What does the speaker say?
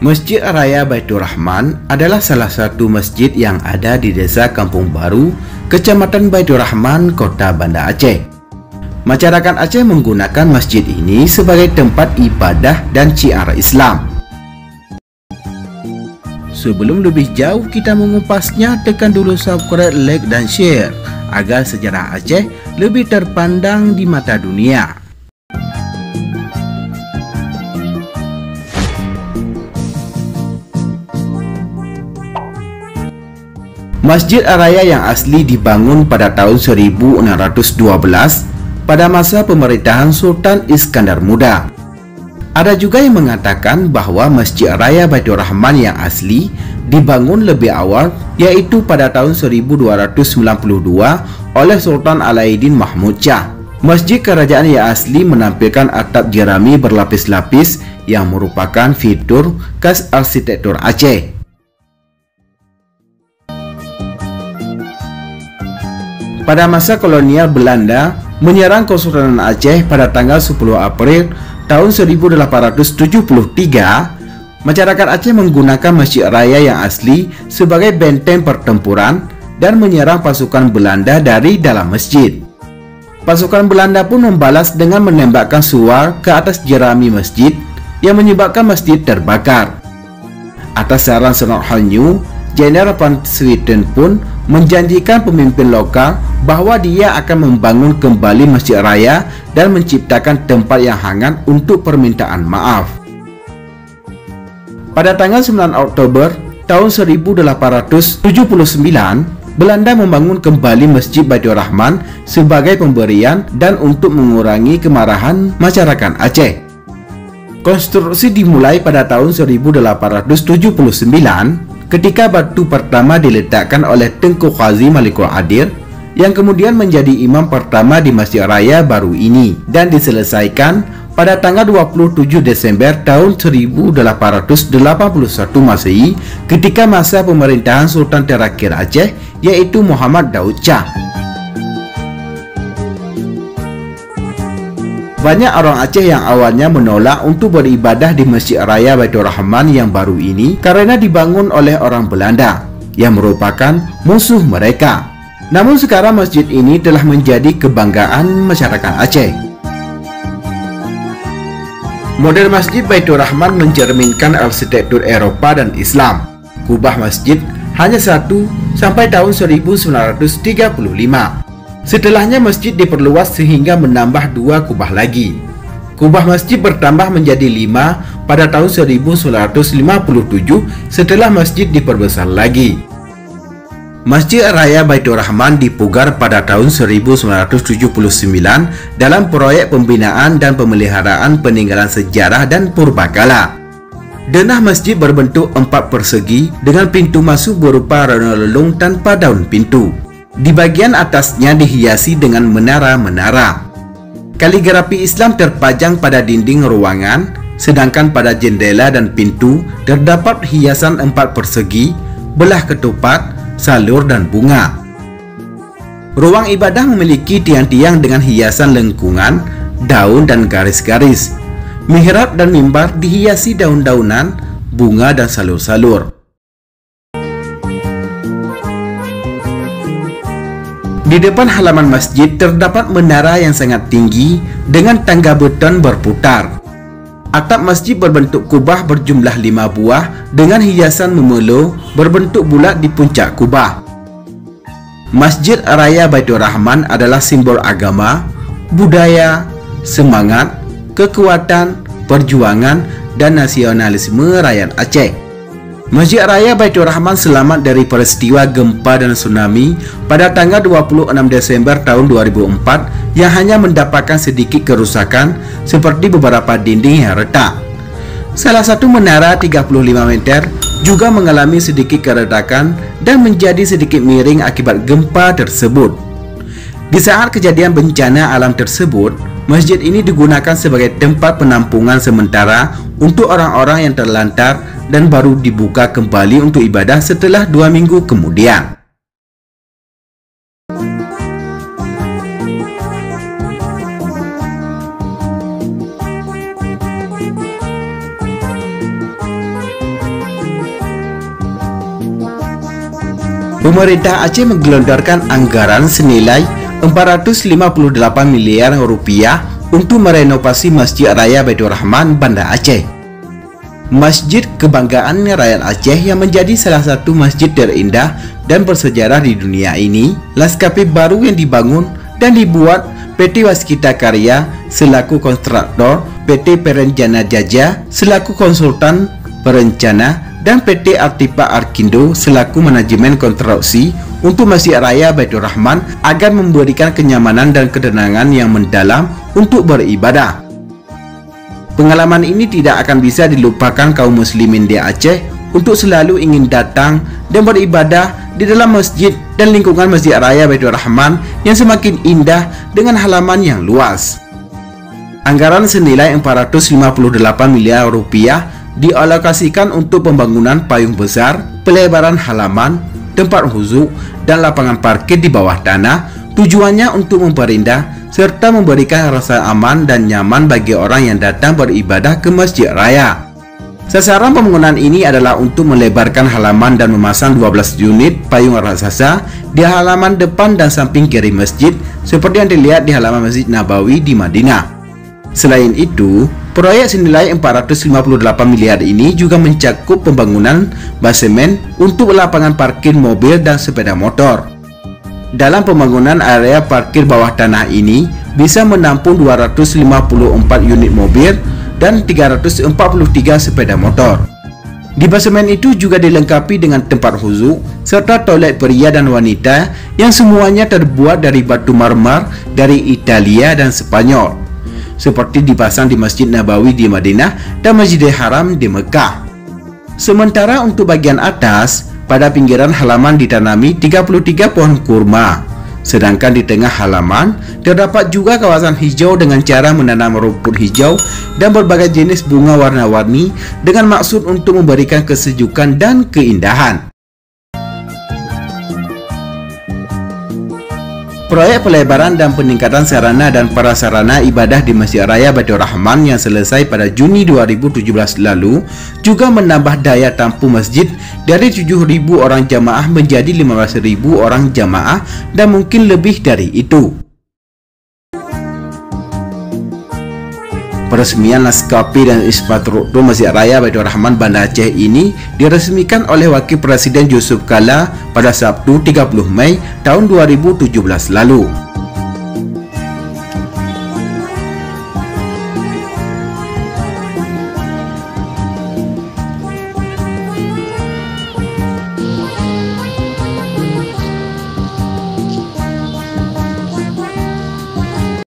Masjid Raya Baitur Rahman adalah salah satu masjid yang ada di Desa Kampung Baru, Kecamatan Baitur Rahman, Kota Banda Aceh. Masyarakat Aceh menggunakan masjid ini sebagai tempat ibadah dan syiar Islam. Sebelum lebih jauh kita mengupasnya, tekan dulu subscribe, like, dan share agar sejarah Aceh lebih terpandang di mata dunia. Masjid Raya yang asli dibangun pada tahun 1612 pada masa pemerintahan Sultan Iskandar Muda. Ada juga yang mengatakan bahwa Masjid Raya Baitur Rahman yang asli dibangun lebih awal, yaitu pada tahun 1292 oleh Sultan Alauddin Mahmud Shah. Masjid kerajaan yang asli menampilkan atap jerami berlapis-lapis yang merupakan fitur khas arsitektur Aceh. Pada masa kolonial Belanda menyerang Kesultanan Aceh pada tanggal 10 April tahun 1873, masyarakat Aceh menggunakan Masjid Raya yang asli sebagai benteng pertempuran dan menyerang pasukan Belanda dari dalam masjid. Pasukan Belanda pun membalas dengan menembakkan suar ke atas jerami masjid yang menyebabkan masjid terbakar. Atas saran Senor Halnyu, Jenderal Van Swieten pun menjanjikan pemimpin lokal bahwa dia akan membangun kembali Masjid Raya dan menciptakan tempat yang hangat untuk permintaan maaf. Pada tanggal 9 Oktober tahun 1879, Belanda membangun kembali Masjid Baitur Rahman sebagai pemberian dan untuk mengurangi kemarahan masyarakat Aceh. Konstruksi dimulai pada tahun 1879 ketika batu pertama diletakkan oleh Tengku Qazi Malikul Adir yang kemudian menjadi imam pertama di Masjid Raya baru ini dan diselesaikan pada tanggal 27 Desember tahun 1881 Masehi ketika masa pemerintahan Sultan terakhir Aceh, yaitu Muhammad Daud Shah. Banyak orang Aceh yang awalnya menolak untuk beribadah di Masjid Raya Baitur Rahman yang baru ini karena dibangun oleh orang Belanda yang merupakan musuh mereka. Namun sekarang masjid ini telah menjadi kebanggaan masyarakat Aceh. Model Masjid Baitur Rahman mencerminkan arsitektur Eropa dan Islam. Kubah masjid hanya satu sampai tahun 1935. Setelahnya masjid diperluas sehingga menambah 2 kubah lagi. Kubah masjid bertambah menjadi 5 pada tahun 1957 setelah masjid diperbesar lagi. Masjid Raya Baitur Rahman dipugar pada tahun 1979 dalam proyek pembinaan dan pemeliharaan peninggalan sejarah dan purbakala. Denah masjid berbentuk 4 persegi dengan pintu masuk berupa relung tanpa daun pintu. Di bagian atasnya dihiasi dengan menara-menara. Kaligrafi Islam terpajang pada dinding ruangan, sedangkan pada jendela dan pintu terdapat hiasan 4 persegi, belah ketupat, salur, dan bunga. Ruang ibadah memiliki tiang-tiang dengan hiasan lengkungan, daun, dan garis-garis. Mihrab dan mimbar dihiasi daun-daunan, bunga, dan salur-salur. Di depan halaman masjid terdapat menara yang sangat tinggi dengan tangga beton berputar. Atap masjid berbentuk kubah berjumlah 5 buah dengan hiasan memelo berbentuk bulat di puncak kubah. Masjid Raya Baitur Rahman adalah simbol agama, budaya, semangat, kekuatan, perjuangan, dan nasionalisme rakyat Aceh. Masjid Raya Baitur Rahman selamat dari peristiwa gempa dan tsunami pada tanggal 26 Desember tahun 2004 yang hanya mendapatkan sedikit kerusakan seperti beberapa dinding yang retak. Salah satu menara 35 meter juga mengalami sedikit keretakan dan menjadi sedikit miring akibat gempa tersebut. Di saat kejadian bencana alam tersebut, masjid ini digunakan sebagai tempat penampungan sementara untuk orang-orang yang terlantar dan baru dibuka kembali untuk ibadah setelah 2 minggu kemudian. Pemerintah Aceh menggelontorkan anggaran senilai 458 miliar rupiah untuk merenovasi Masjid Raya Baitur Rahman Banda Aceh. Masjid kebanggaan rakyat Aceh yang menjadi salah satu masjid terindah dan bersejarah di dunia ini, Laskapi baru yang dibangun dan dibuat PT Waskita Karya selaku kontraktor, PT Perenjana Jaja selaku konsultan perencana, dan PT Artipa Arkindo selaku manajemen konstruksi untuk Masjid Raya Baitur Rahman agar memberikan kenyamanan dan ketenangan yang mendalam untuk beribadah. Pengalaman ini tidak akan bisa dilupakan kaum muslimin di Aceh untuk selalu ingin datang dan beribadah di dalam masjid dan lingkungan Masjid Raya Baitur Rahman yang semakin indah dengan halaman yang luas. Anggaran senilai 458 miliar rupiah dialokasikan untuk pembangunan payung besar, pelebaran halaman, tempat khusyuk, dan lapangan parkir di bawah tanah. Tujuannya untuk memperindah serta memberikan rasa aman dan nyaman bagi orang yang datang beribadah ke Masjid Raya. Sasaran pembangunan ini adalah untuk melebarkan halaman dan memasang 12 unit payung raksasa di halaman depan dan samping kiri masjid seperti yang dilihat di halaman Masjid Nabawi di Madinah. Selain itu, proyek senilai 458 miliar ini juga mencakup pembangunan basemen untuk lapangan parkir mobil dan sepeda motor. Dalam pembangunan area parkir bawah tanah ini bisa menampung 254 unit mobil dan 343 sepeda motor. Di basemen itu juga dilengkapi dengan tempat khusyuk serta toilet pria dan wanita yang semuanya terbuat dari batu marmer dari Italia dan Spanyol, seperti dipasang di Masjid Nabawi di Madinah dan Masjidil Haram di Mekah. Sementara untuk bagian atas, pada pinggiran halaman ditanami 33 pohon kurma. Sedangkan di tengah halaman terdapat juga kawasan hijau dengan cara menanam rumput hijau dan berbagai jenis bunga warna-warni dengan maksud untuk memberikan kesejukan dan keindahan. Proyek pelebaran dan peningkatan sarana dan prasarana ibadah di Masjid Raya Baitur Rahman yang selesai pada Juni 2017 lalu juga menambah daya tampung masjid dari 7.000 orang jamaah menjadi 15.000 orang jamaah dan mungkin lebih dari itu. Peresmian Laskapi dan Ispatruktur Masjid Raya Baitur Rahman Banda Aceh ini diresmikan oleh Wakil Presiden Yusuf Kala pada Sabtu 30 Mei tahun 2017 lalu.